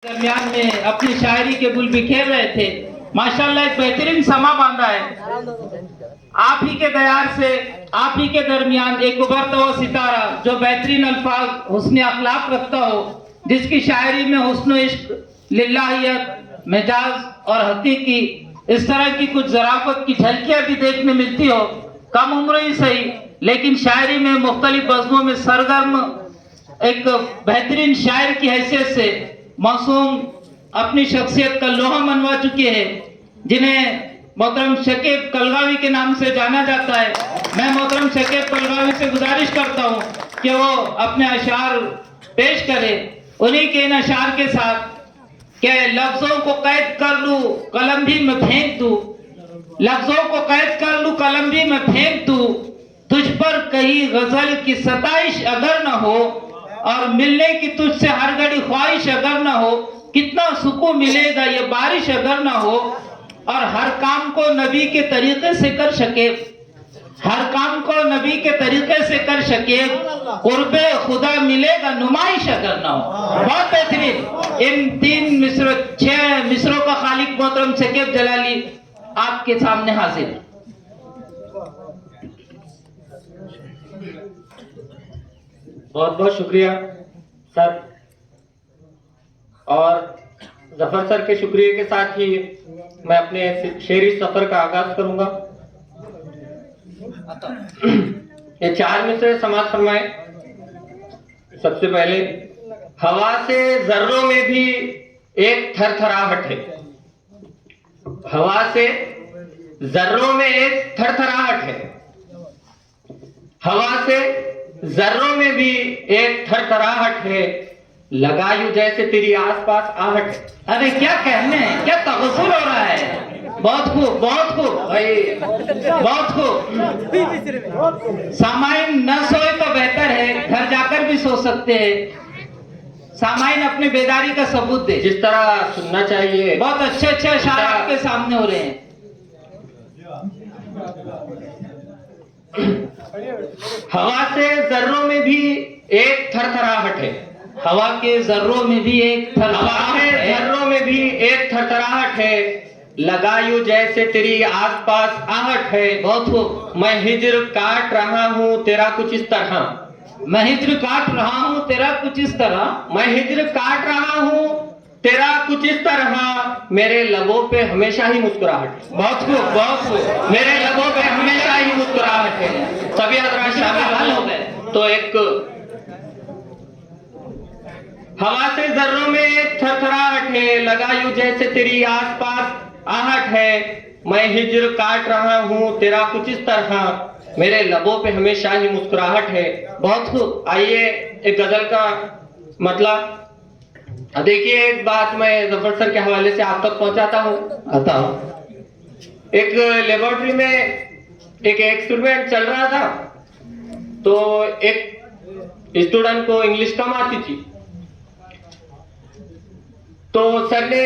दरमियान में अपनी शायरी के गुल बिखेर रहे थे। माशाल्लाह एक बेहतरीन समा बांधा है। आप ही के दयार से, आप ही के दरमियान एक उभरता हुआ सितारा जो बेहतरीन अल्फाज, हुस्न अखलाक रखता हो, जिसकी शायरी में हुस्न इश्क, लिल्लाहियत, मिजाज और हकीकी इस तरह की कुछ ज़राफ़त की झलकियां भी देखने मिलती हो। कम उम्र ही सही, लेकिन शायरी में मुख्तलिफ बज़्मों में सरगर्म एक बेहतरीन शायर की हैसियत से मासूम अपनी शख्सियत का लोहा मनवा चुके हैं, जिन्हें मोहतरम शकीब कलगावी के नाम से जाना जाता है। मैं मोहतरम शकीब कलगावी से गुजारिश करता हूँ कि वो अपने अशार पेश करें। उन्हीं के इन अशार के साथ कि लफ्जों को कैद कर लूँ कलम भी मैं फेंक दूँ, लफ्जों को कैद कर लूँ कलम भी मैं फेंक दूँ, तुझ पर कहीं गजल की सताइश अगर न हो और मिलने की तुझसे हर घड़ी ख्वाहिश अगर न हो, कितना सुकून मिलेगा ये बारिश अगर न हो, और हर काम को नबी के तरीके से कर सके, हर काम को नबी के तरीके से कर सके, कुर्बे खुदा मिलेगा नुमाइश अगर ना हो। बहुत बेहतरीन इन 6 मिसरों का खालिक मोहतरम शकीब जलाली आपके सामने हाजिर। बहुत बहुत शुक्रिया सर, और जफर सर के शुक्रिया के साथ ही मैं अपने शेरी सफर का आगाज करूंगा। ये 4 मिसरे समाज फरमाए। सबसे पहले, हवा से जर्रों में भी एक थरथराहट है, हवा से जर्रों में एक थरथराहट है, हवा से जर्रों में भी एक थरथराहट है, लगा यूं जैसे तेरी आसपास आहट है। अरे क्या कहने हैं, क्या तगस्सुल हो रहा है। बहुत खूब, बहुत खूब भाई, बहुत खूब। सामाइन न सोए तो बेहतर है, घर जाकर भी सो सकते हैं। सामाइन अपनी बेदारी का सबूत दे, जिस तरह सुनना चाहिए। बहुत अच्छे अच्छे अशार आपके सामने हो रहे हैं। हवा से जर्रों में भी एक थरथराहट है, हवा के जर्रों में भी एक थरथराहट है, जर्रों में भी एक थरथराहट है, लगा यूं जैसे तेरी आसपास आहट है। बहुत खूब। मैं हिज्र काट रहा हूँ तेरा कुछ इस तरह, मैं हिज्र काट रहा हूँ तेरा कुछ इस तरह, मैं हिज्र काट रहा हूँ तेरा कुछ इस तरह, मेरे लबों पे हमेशा ही मुस्कुराहट है। बहुत खूब, बहुत खूब। मेरे लबों पे हमेशा ही मुस्कुराहट है। सभी हजरात शामिल हो गए। तो एक हवा से जर्रों में एक थरथराहट है, लगा यूं जैसे तेरी आसपास आहट है, मैं हिज्र काट रहा हूँ तेरा कुछ इस तरह, मेरे लबों पे हमेशा ही मुस्कुराहट है। बहुत खूब। आइए एक गजल का मतलब देखिए। एक बात मैं जफर सर के हवाले से आप तक पहुंचाता हूँ। एक लेबोरेटरी में एक एक्सपेरिमेंट चल रहा था, तो एक स्टूडेंट को इंग्लिश कम आती थी, तो सर ने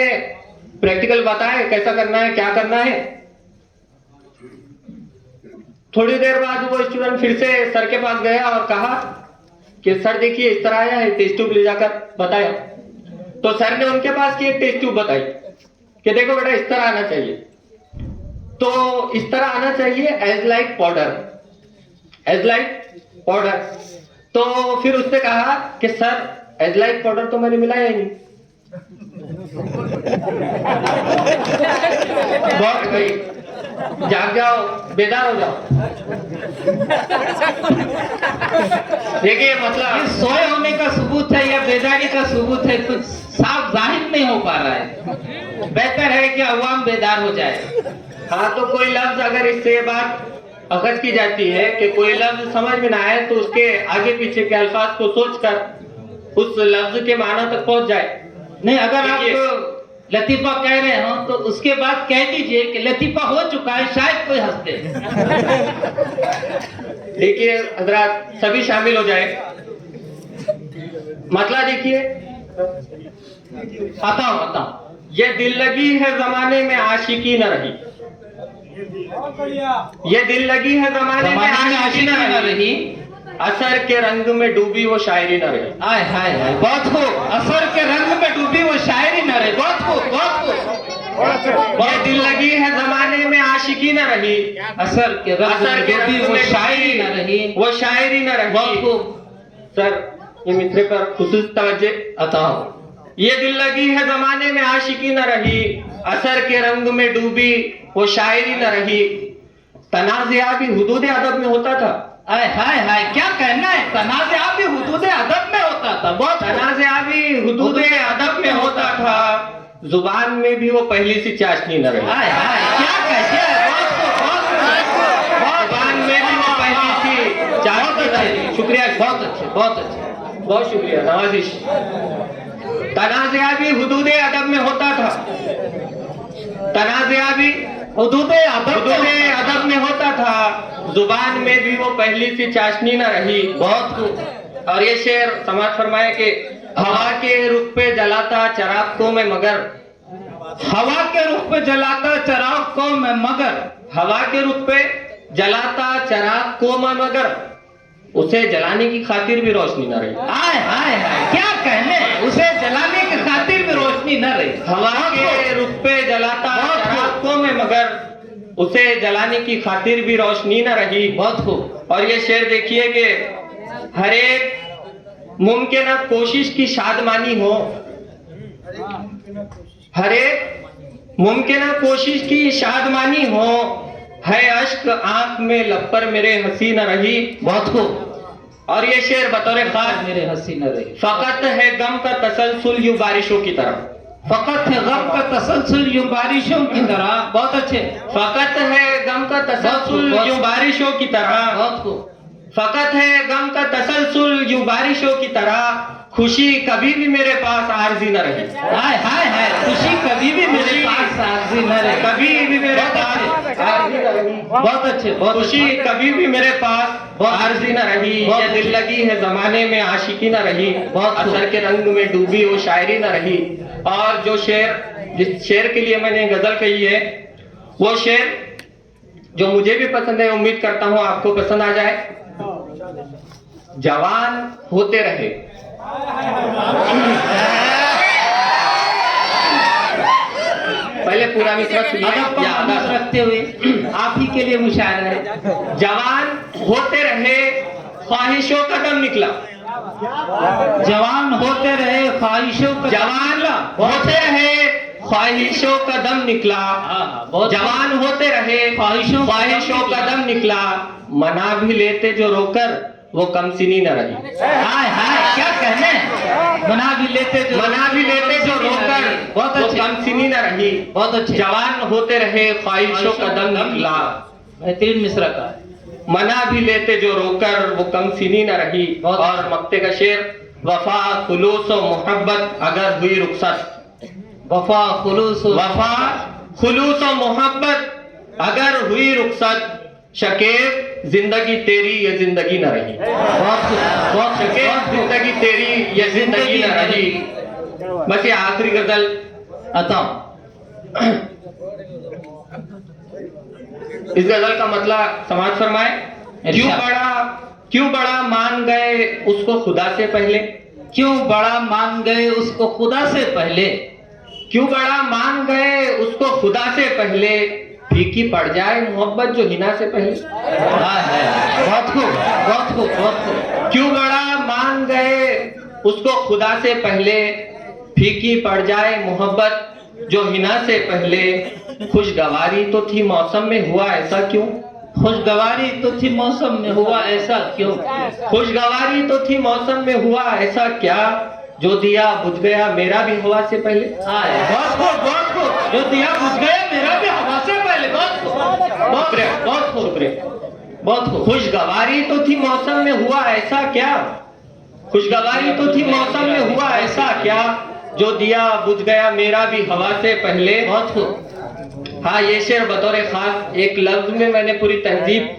प्रैक्टिकल बताया कैसा करना है, क्या करना है। थोड़ी देर बाद वो स्टूडेंट फिर से सर के पास गया और कहा कि सर देखिए इस तरह आया है, टेस्ट ट्यूब ले जाकर बताया। तो सर ने उनके पास की एक टेस्ट ट्यूब बताई कि देखो बेटा इस तरह आना चाहिए, तो इस तरह आना चाहिए, as like powder, as like powder. तो फिर उसने कहा कि सर एज लाइक पाउडर तो मैंने मिलाया ही नहीं। बहुत भाई, जाग जाओ, बेदार हो जाओ। देखिए मतलब सोए होने का सबूत है या बेदारी का सबूत है, कुछ साफ जाहिर नहीं हो पा रहा है। बेहतर है कि अवाम बेदार हो जाए। हाँ, तो कोई लफ्ज अगर इससे बात अखज की जाती है कि कोई लफ्ज समझ में ना आए, तो उसके आगे पीछे के अल्फाज को सोचकर उस लफ्ज के माना तक पहुंच जाए। नहीं, अगर आप लतीफा कह रहे हो तो उसके बाद कह दीजिए कि लतीफा हो चुका है, शायद कोई हंस दे। देखिए हजरात सभी शामिल हो जाए। मतलब देखिए, बताओ बताओ। ये दिल लगी है जमाने में आशिकी न रही, ये दिल लगी है जमाने में आशिकी न रही, असर के रंग में डूबी वो शायरी न रही। हाय हाय हाय, बहुत खूब। असर के रंग में डूबी वो शायरी न रही। बहुत खूब, बहुत खूब। ये दिल लगी है जमाने में आशिकी न रही। असर के रंग में डूबी वो शायरी न रही। वो शायरी न रही। बहुत खूब। सर ये मिसरे पर खुसूस तवज्जे अताओ। ये दिल लगी है जमाने में आशिकी न रही, असर के रंग में डूबी वो शायरी न रही। तनाज़ा भी हुदूद अदब में होता था। हाय हाय हाय, क्या कहना है। तनाज़ा भी हुदूद अदब में होता था। बहुत तनाज़ा भी हुदूद अदब में होता था, जुबान में भी वो पहली सी चाशनी न रही। हाय हाय, क्या कहते हैं। बहुत खूब, बहुत खूब। जुबान में भी वो पहली सी चाशनी न रही। शुक्रिया, बहुत अच्छे, बहुत अच्छे। बहुत शुक्रिया, नवाजिश। तनाज़ा भी हुदूद अदब में होता था। तनाज़ा भी हुदूद अदब में होता था, जुबान में भी वो पहली सी चाशनी न रही। बहुत खूब। और ये शेर समाज फरमाया कि हवा के रुख पे जलाता चराग को मैं मगर, हवा के रुख पे जलाता चराग को मैं मगर, हवा के रुख पे जलाता चराग को मैं मगर, उसे जलाने की खातिर भी रोशनी न रही। हाय हाय हाय, क्या कहने। उसे जलाने की खातिर भी रोशनी न रही। हवा के रुख पे जलाता चराग को मैं मगर, उसे जलाने की खातिर भी रोशनी न रही। बहुत खूब। और ये शेर देखिए कि हर एक मुमकिन कोशिश की शादमानी हो, हर एक मुमकिन कोशिश की शादमानी हो, है अश्क आंख में लब पर मेरे हंसी न रही। बहुत खूब। और ये शेर बतौर खास मेरे हंसी न रही। फकत है गम का तसलसल यूं बारिशों की तरह, फकत है गम का तसलसल यूं बारिशों की तरह। बहुत अच्छे। फकत है गम का तसलसल यूं बारिशों की तरह, बहुत खूब। फकत है गम का तसलसल यूं बारिशों की तरह, खुशी कभी भी मेरे पास आरजी न रही। हाय हाय हाय, खुशी कभी भी मेरे पास आरजी न रही। कभी भी मेरे पास आरजी न रही। बहुत अच्छे, बहुत खुशी कभी भी मेरे पास आरजी न रही। ये दिल लगी है जमाने में आशिकी न रही, असर के रंग में डूबी वो शायरी न रही। और जो शेर, जिस शेर के लिए मैंने गजल कही है, वो शेर जो मुझे भी पसंद है, उम्मीद करता हूँ आपको पसंद आ जाए। जवान होते रहे, पहले पूरा मिसरा सुनिए। अदब का ध्यान रखते हुए आप ही के लिए मुशायरा है। जवान होते रहे ख्वाहिशों का दम निकला, जवान होते रहे ख्वाहिशों का जवान होते रहे ख्वाहिशों का दम निकला, जवान होते रहे ख्वाहिशों का दम निकला, मना भी लेते जो रोकर वो कमसिनी न रही। हाय हाय, क्या कहने। मना भी लेते जो रोकर बहुत वो अच्छे, कमसिनी न रही। बहुत अच्छे। जवान होते रहे ख्वाहिशों का दम निकला, बेहतरीन मिसरा का। मना भी लेते जो रोकर वो कमसिनी न रही। और मक्ते का शेर, वफा खुलूस और मोहब्बत अगर हुई रुखसत, वफा खुलूस और मोहब्बत अगर हुई रुखसत, शकीब जिंदगी तेरी ये जिंदगी न रही। बहुत शकीब जिंदगी तेरी ये जिंदगी न रही। बस ये आखिरी गजल अताओ। इस गजल का मतलब समाज फरमाए। क्यों बड़ा मान गए उसको खुदा से पहले, क्यों बड़ा मान गए उसको खुदा से पहले, क्यों बड़ा मान गए उसको खुदा से पहले, फीकी पड़ जाए मोहब्बत जो हिना से पहले। बहुत खूब, बहुत खूब, बहुत खूब। क्यों बड़ा मान गए उसको खुदा से पहले, फीकी पड़ जाए मोहब्बत जो हिना से पहले, खुशगवारी तो थी मौसम में हुआ ऐसा क्यों, खुशगवारी तो थी मौसम में हुआ ऐसा क्यों, खुशगवारी तो थी मौसम में हुआ ऐसा क्या, जो दिया बुझ गया मेरा भी हवा से पहले। बहुत खूब, बहुत खूब। जो दिया बुझ गया मेरा भी हवा से पहले। बहुत खूब, बहुत खूब, बहुत खूब। खुशगवारी तो थी मौसम में हुआ ऐसा क्या, खुशगवारी तो थी मौसम में हुआ ऐसा क्या, जो दिया बुझ गया मेरा भी हवा से पहले। बहुत खूब। हाँ, ये शेर बतौर खास एक लफ्ज में मैंने पूरी तहजीब,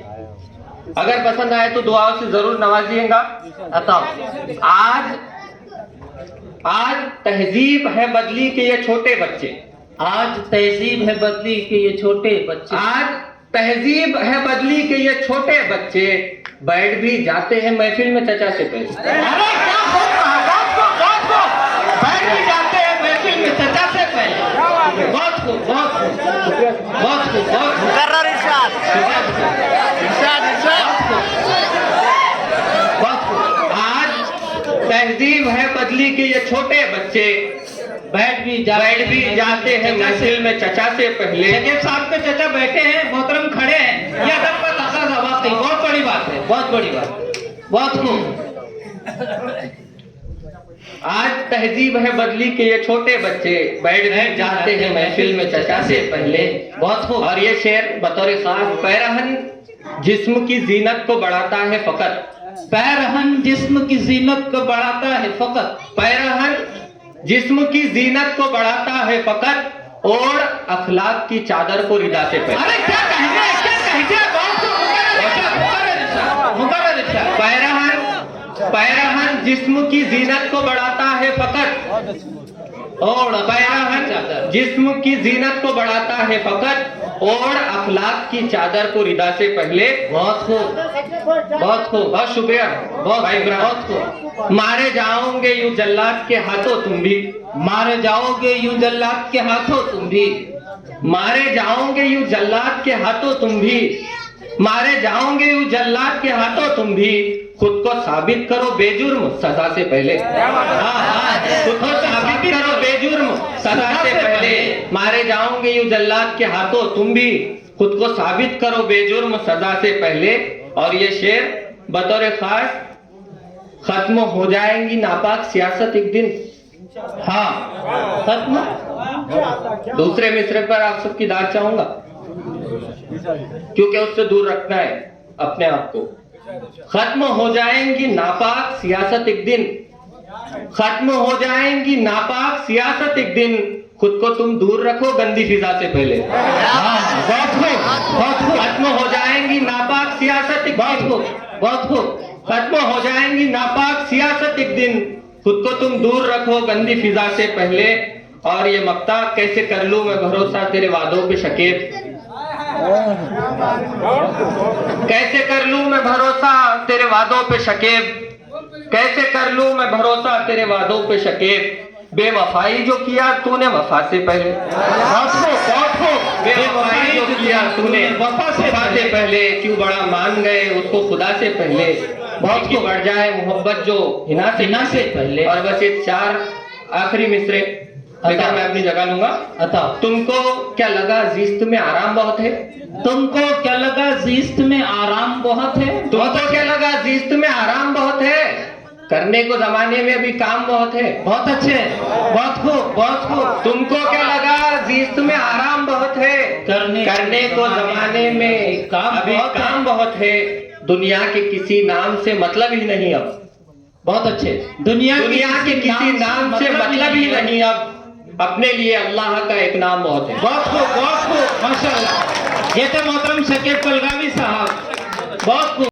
अगर पसंद आए तो दुआओं से जरूर नवाजिएगा। आज तहजीब है बदली के ये छोटे बच्चे, आज तहजीब है बदली के ये छोटे बच्चे, आज तहजीब है बदली के ये छोटे बच्चे, बैठ भी जाते हैं महफिल में चचा से पहले। अरे क्या खूब कहा, बहुत खूब। बैठ भी जाते हैं महफिल में चचा से पहले। बहुत खूब, बहुत खूब, बहुत खूब, बहुत खूब। मुकर्रर इरशाद बहुत खूब। आज तहजीब है बदली के ये छोटे बच्चे बैठ भी जाते हैं महफिल में चचा से पहले। शकीब साहब के चचा बैठे हैं, मोहतरम खड़े हैं, ये अदब का तकाजा वाकई बहुत बड़ी बात है, बहुत बड़ी बात, बहुत खूब। आज तहजीब है बदली के ये छोटे बच्चे बैठ भी जाते हैं महफिल में चचा से पहले। बहुत खूब। और ये शेर बतौर खास पैरहन जिस्म की जीनत को बढ़ाता है फकत। पैरहन जिस्म की जीनत को बढ़ाता है फकत। पैरहन जिस्म की जीनत को बढ़ाता है फकत और अखलाक की चादर को रिदा से पहले। अरे क्या कहेंगे, क्या कहेंगे, बहुत खूब। मुकर्रर इरशाद। पैरहन जिस्म की जीनत को बढ़ाता है फकत और पैरहन जिस्म की जीनत को बढ़ाता है फकत और अखलाक की चादर को रिदा से पहले। बहुत खूब, बहुत खूब, बहुत शुक्रिया भाई इब्राहिम। बहुत खूब। मारे जाओगे यूं जल्लाद के हाथों तुम भी, मारे जाओगे यूं जल्लाद के हाथों तुम भी, मारे जाओगे यूं जल्लाद के हाथों तुम भी, मारे जाओगे यूं जल्लाद के हाथों तुम भी, खुद को साबित करो बेजुर्म सजा से पहले। खुद को साबित करो बेजुर्म सजा से पहले। मारे जाओगे यूं जल्लाद के हाथों तुम भी, खुद को साबित करो बेजुर्म सजा से पहले। और ये शेर बतौर खास खत्म हो जाएंगी नापाक सियासत एक दिन। हाँ खत्म। दूसरे मिसरे पर आप सबकी दाद चाहूंगा क्योंकि उससे दूर रखना है अपने आप को। खत्म हो जाएंगी नापाक सियासत एक दिन, खत्म हो जाएंगी नापाक सियासत एक दिन, खुद को तुम दूर रखो गंदी फिजा से पहले। बहुत खूब, बहुत खूब। खत्म हो जाएंगी नापाक सियासत एक बहुत दिन, खूब, बहुत खूब। खत्म हो जाएंगी नापाक सियासत एक दिन, खुद को तुम दूर रखो गंदी फिजा से पहले। और ये मक्ता कैसे कर लूं मैं भरोसा तेरे वादों पे शकीब, कैसे कर लूं मैं भरोसा तेरे वादों पे शकीब, कैसे कर लूं मैं भरोसा तेरे वादों पे शकीब, बेवफाई जो किया तूने वफा से पहले। बेवफाई जो किया तूने वफा से पहले, क्यों बड़ा मान गए उसको खुदा से पहले, बहुत की बढ़ जाए मोहब्बत जो हिना से पहले। और बस ये 4 आखिरी मिसरे लेकर मैं अपनी जगह लूंगा। अता तुमको क्या लगा जीस्त में आराम बहुत है, तुमको क्या लगा जीस्त में आराम बहुत है, तुमको क्या लगा जीस्त में आराम बहुत है, करने को जमाने में अभी काम बहुत है। बहुत अच्छे, बहुत खूब, बहुत खूब। तुमको क्या लगा जीस्त में आराम बहुत है, करने को जमाने में अभी काम बहुत है, दुनिया के किसी नाम से मतलब ही नहीं अब। बहुत अच्छे। दुनिया के किसी नाम से मतलब ही नहीं अब, अपने लिए अल्लाह का एक नाम बहुत है। बहुत खूब, बहुत खूब, माशाल्लाह। ये थे मोहतरम शकीब कलगावी साहब, बहुत खूब।